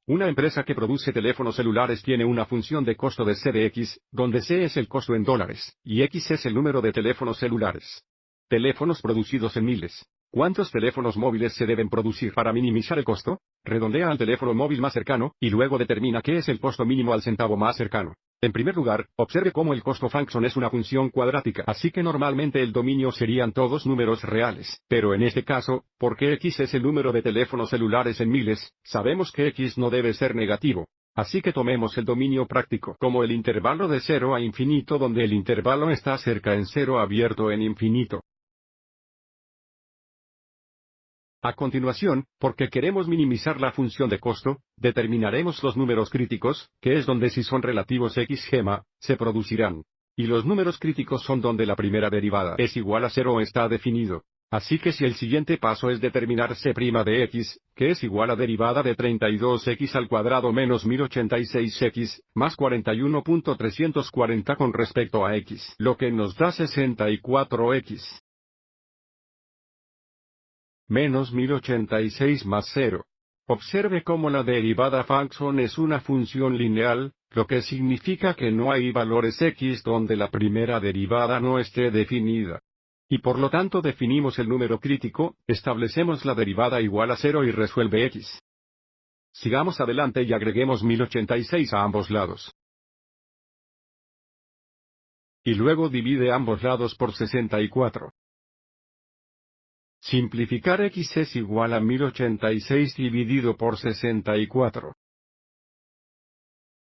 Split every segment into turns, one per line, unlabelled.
Una empresa que produce teléfonos celulares tiene una función de costo de C de X, donde C es el costo en dólares, y X es el número de teléfonos celulares. Teléfonos producidos en miles. ¿Cuántos teléfonos móviles se deben producir para minimizar el costo? Redondea al teléfono móvil más cercano, y luego determina qué es el costo mínimo al centavo más cercano. En primer lugar, observe cómo el costo function es una función cuadrática, así que normalmente el dominio serían todos números reales. Pero en este caso, porque X es el número de teléfonos celulares en miles, sabemos que X no debe ser negativo. Así que tomemos el dominio práctico como el intervalo de 0 a infinito, donde el intervalo está cerca en 0 abierto en infinito. A continuación, porque queremos minimizar la función de costo, determinaremos los números críticos, que es donde si son relativos X gema, se producirán. Y los números críticos son donde la primera derivada es igual a 0 o está definido. Así que si el siguiente paso es determinar C' de X, que es igual a derivada de 32X al cuadrado menos 1086X, más 41.340 con respecto a X, lo que nos da 64X. Menos 1086 más 0. Observe cómo la derivada function es una función lineal, lo que significa que no hay valores X donde la primera derivada no esté definida. Y por lo tanto definimos el número crítico, establecemos la derivada igual a 0 y resuelve X. Sigamos adelante y agreguemos 1086 a ambos lados. Y luego divide ambos lados por 64. Simplificar X es igual a 1086 dividido por 64.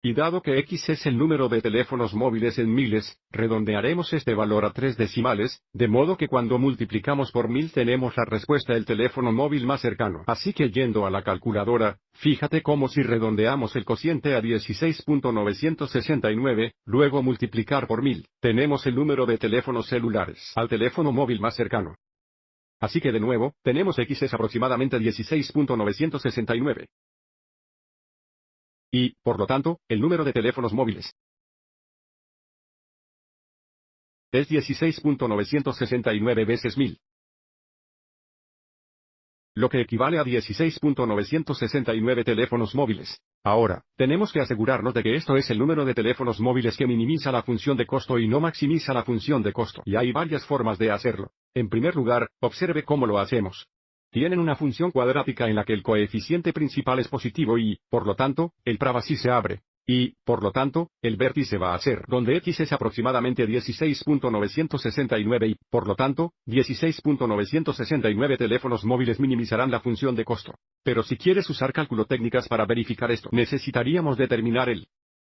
Y dado que X es el número de teléfonos móviles en miles, redondearemos este valor a 3 decimales, de modo que cuando multiplicamos por 1000 tenemos la respuesta del teléfono móvil más cercano. Así que yendo a la calculadora, fíjate cómo si redondeamos el cociente a 16.969, luego multiplicar por 1000, tenemos el número de teléfonos celulares al teléfono móvil más cercano. Así que de nuevo, tenemos X es aproximadamente 16.969. Y, por lo tanto, el número de teléfonos móviles es 16.969 veces 1000. Lo que equivale a 16.969 teléfonos móviles. Ahora, tenemos que asegurarnos de que esto es el número de teléfonos móviles que minimiza la función de costo y no maximiza la función de costo. Y hay varias formas de hacerlo. En primer lugar, observe cómo lo hacemos. Tienen una función cuadrática en la que el coeficiente principal es positivo y, por lo tanto, el vértice se abre. Y, por lo tanto, el vértice va a ser donde X es aproximadamente 16.969 y, por lo tanto, 16.969 teléfonos móviles minimizarán la función de costo. Pero si quieres usar cálculo técnicas para verificar esto, necesitaríamos determinar el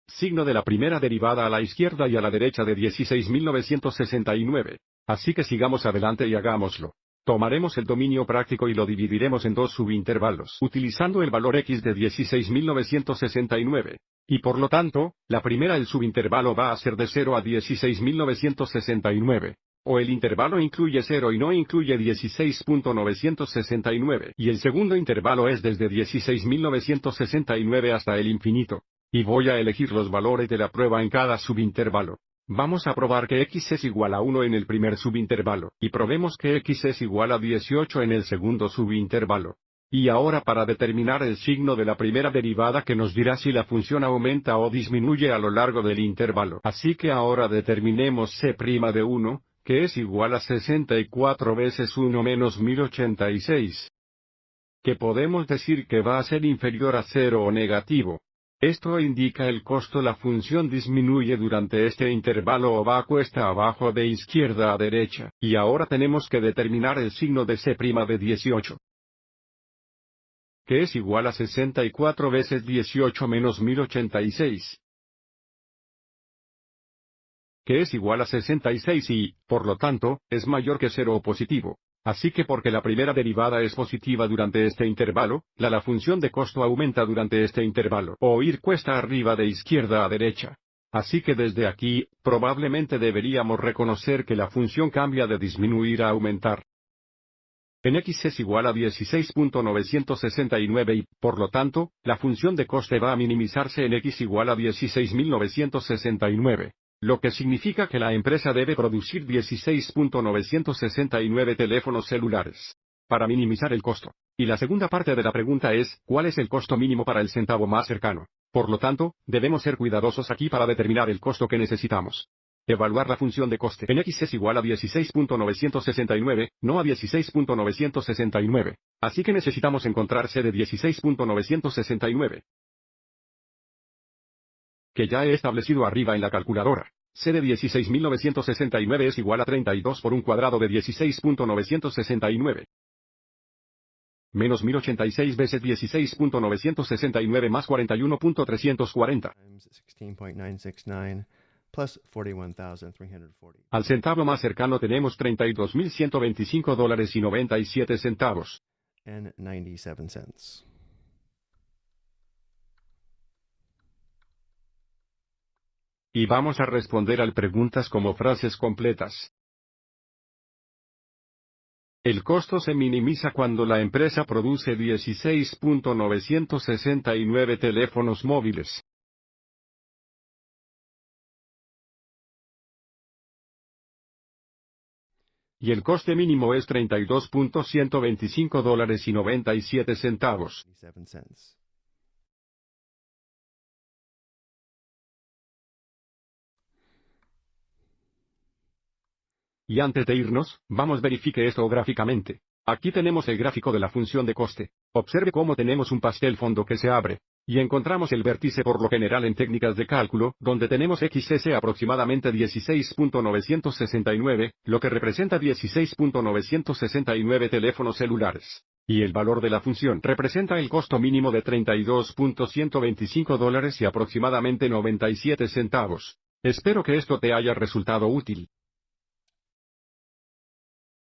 signo de la primera derivada a la izquierda y a la derecha de 16.969. Así que sigamos adelante y hagámoslo. Tomaremos el dominio práctico y lo dividiremos en dos subintervalos, utilizando el valor X de 16.969. Y por lo tanto, la primera el subintervalo va a ser de 0 a 16.969. O el intervalo incluye 0 y no incluye 16.969. Y el segundo intervalo es desde 16.969 hasta el infinito. Y voy a elegir los valores de la prueba en cada subintervalo. Vamos a probar que X es igual a 1 en el primer subintervalo, y probemos que X es igual a 18 en el segundo subintervalo. Y ahora para determinar el signo de la primera derivada que nos dirá si la función aumenta o disminuye a lo largo del intervalo. Así que ahora determinemos C' de 1, que es igual a 64 veces 1 menos 1086. Que podemos decir que va a ser inferior a 0 o negativo. Esto indica el costo. La función disminuye durante este intervalo o va cuesta abajo de izquierda a derecha. Y ahora tenemos que determinar el signo de C' de 18. Que es igual a 64 veces 18 menos 1086. Que es igual a 66 y, por lo tanto, es mayor que 0 o positivo. Así que porque la primera derivada es positiva durante este intervalo, la función de costo aumenta durante este intervalo, o ir cuesta arriba de izquierda a derecha. Así que desde aquí, probablemente deberíamos reconocer que la función cambia de disminuir a aumentar. En X es igual a 16.969 y, por lo tanto, la función de coste va a minimizarse en X igual a 16.969. Lo que significa que la empresa debe producir 16.969 teléfonos celulares para minimizar el costo. Y la segunda parte de la pregunta es, ¿cuál es el costo mínimo para el centavo más cercano? Por lo tanto, debemos ser cuidadosos aquí para determinar el costo que necesitamos. Evaluar la función de coste en X es igual a 16.969, no a 16.969. Así que necesitamos encontrar C de 16.969. Que ya he establecido arriba en la calculadora. C de 16.969 es igual a 32 por un cuadrado de 16.969. Menos 1086 veces 16.969 más 41.340. Al centavo más cercano tenemos $32.125 y 97 centavos. Y vamos a responder a preguntas como frases completas. El costo se minimiza cuando la empresa produce 16.969 teléfonos móviles. Y el coste mínimo es $32.125 y 97 centavos. Y antes de irnos, verifique esto gráficamente. Aquí tenemos el gráfico de la función de coste. Observe cómo tenemos un pastel fondo que se abre. Y encontramos el vértice por lo general en técnicas de cálculo, donde tenemos XS aproximadamente 16.969, lo que representa 16.969 teléfonos celulares. Y el valor de la función representa el costo mínimo de $32.125 y aproximadamente 97 centavos. Espero que esto te haya resultado útil.